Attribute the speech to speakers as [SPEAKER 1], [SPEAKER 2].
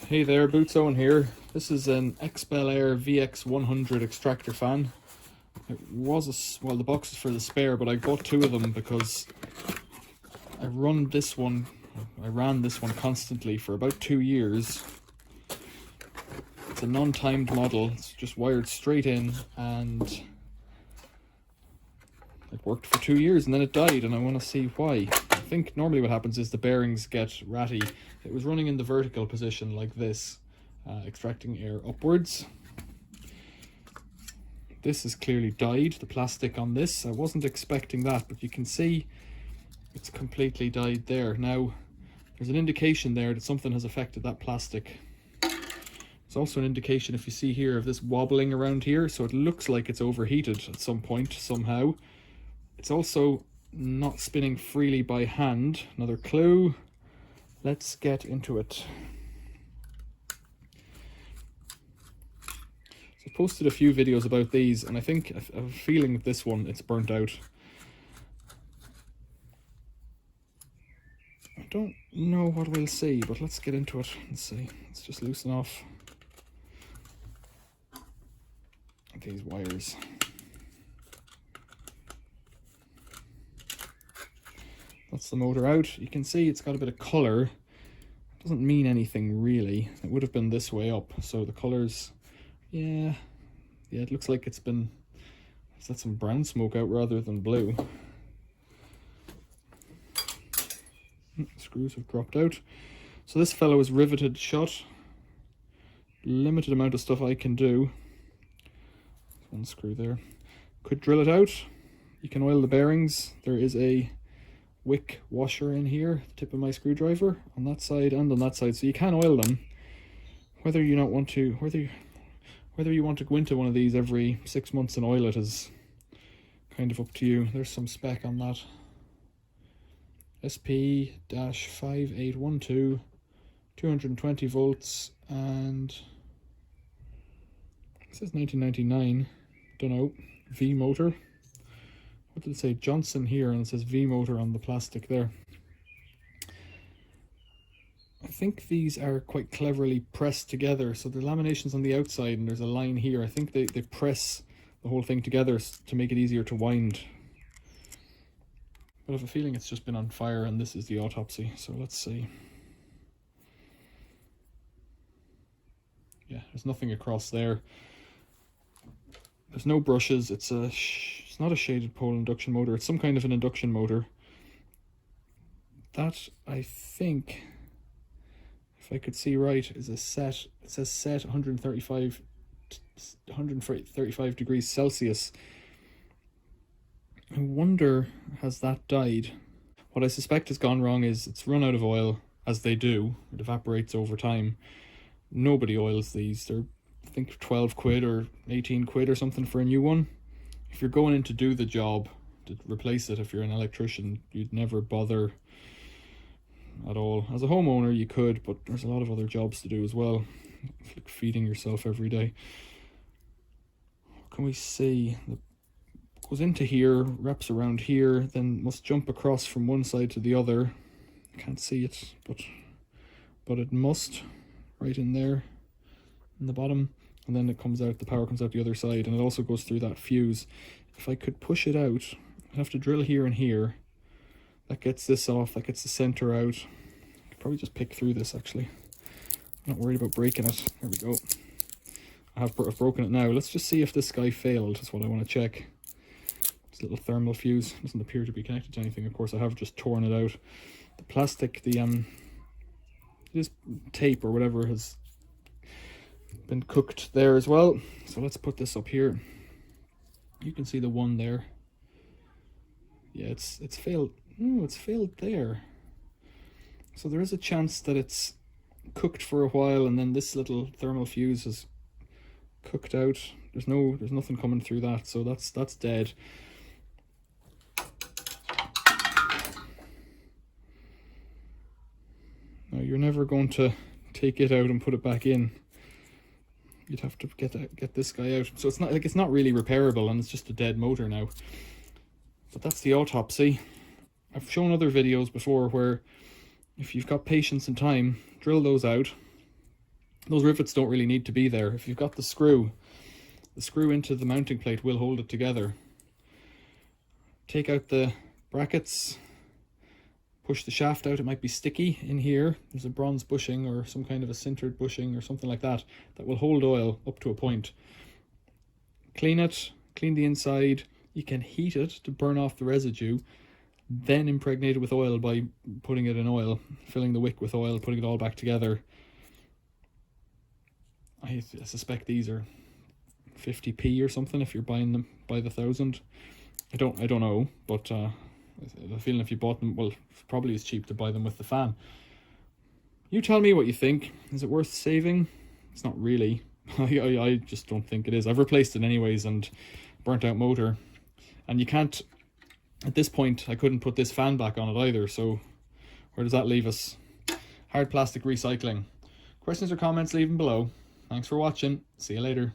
[SPEAKER 1] Hey there, Boots Owen here. This is an Xpelair VX100 extractor fan. It was well, the box is for the spare, but I bought two of them because I ran this one constantly for about 2 years. It's a non-timed model, it's just wired straight in, and it worked for 2 years and then it died, and I want to see why. I think normally what happens is the bearings get ratty. It was running in the vertical position like this, extracting air upwards. This has clearly died, the plastic on this. I wasn't expecting that, but you can see it's completely died there. Now, there's an indication there that something has affected that plastic. There's also an indication, if you see here, of this wobbling around here, so it looks like it's overheated at some point, somehow. It's also not spinning freely by hand. Another clue. Let's get into it. So I posted a few videos about these, and I think I have a feeling with this one it's burnt out. I don't know what we'll see, but let's get into it and see. Let's just loosen off these wires. That's the motor out. You can see it's got a bit of colour. Doesn't mean anything really. It would have been this way up, so the colours, yeah, it looks like it's let some brown smoke out rather than blue. Screws have dropped out. So this fellow is riveted shut. Limited amount of stuff I can do. One screw there. Could drill it out. You can oil the bearings. There is a wick washer in here, the tip of my screwdriver, on that side and on that side, so you can oil them. Whether you want to go into one of these every 6 months and oil it is kind of up to you. There's some spec on that. SP-5812, 220 volts, and it says 1999. Don't know. V motor. What did it say? Johnson here, and it says V motor on the plastic there. I think these are quite cleverly pressed together. So the lamination's on the outside and there's a line here. I think they press the whole thing together to make it easier to wind. But I have a feeling it's just been on fire, and this is the autopsy. So let's see. Yeah, there's nothing across there. There's no brushes. It's not a shaded pole induction motor. It's some kind of an induction motor. That, I think, if I could see right, is a set. It says set 135 degrees Celsius. I wonder, has that died? What I suspect has gone wrong is it's run out of oil, as they do. It evaporates over time. Nobody oils these. They're, I think, 12 quid or 18 quid or something for a new one. If you're going in to do the job, to replace it, if you're an electrician, you'd never bother at all. As a homeowner, you could, but there's a lot of other jobs to do as well. It's like feeding yourself every day. What can we see? It goes into here, wraps around here, then must jump across from one side to the other. Can't see it, but it must, right in there, in the bottom. And then it comes out, the power comes out the other side, and it also goes through that fuse. If I could push it out, I'd have to drill here and here. That gets this off, that gets the center out. I could probably just pick through this, actually. I'm not worried about breaking it. There we go. I've broken it now. Let's just see if this guy failed, that's what I want to check. This little thermal fuse doesn't appear to be connected to anything. Of course, I have just torn it out. The plastic, this tape or whatever has been cooked there as well. So let's put this up here. You can see the one there. Yeah, it's failed. No, it's failed there. So there is a chance that it's cooked for a while and then this little thermal fuse is cooked out. There's nothing coming through that, so that's dead. Now you're never going to take it out and put it back in. You'd have to get this guy out. So it's not really repairable, and it's just a dead motor now. But that's the autopsy. I've shown other videos before where if you've got patience and time, drill those out. Those rivets don't really need to be there. If you've got the screw into the mounting plate will hold it together. Take out the brackets, push the shaft out. It might be sticky in here. There's a bronze bushing or some kind of a sintered bushing or something like that that will hold oil up to a point. Clean it, clean the inside. You can heat it to burn off the residue, then impregnate it with oil by putting it in oil, filling the wick with oil, putting it all back together. I suspect these are 50p or something if you're buying them by the thousand. I don't know, but I have a feeling if you bought them, well, probably it's cheap to buy them with the fan. You tell me what you think. Is it worth saving? It's not really. I just don't think it is. I've replaced it anyways and burnt out motor. And you can't, at this point, I couldn't put this fan back on it either. So where does that leave us? Hard plastic recycling. Questions or comments, leave them below. Thanks for watching. See you later.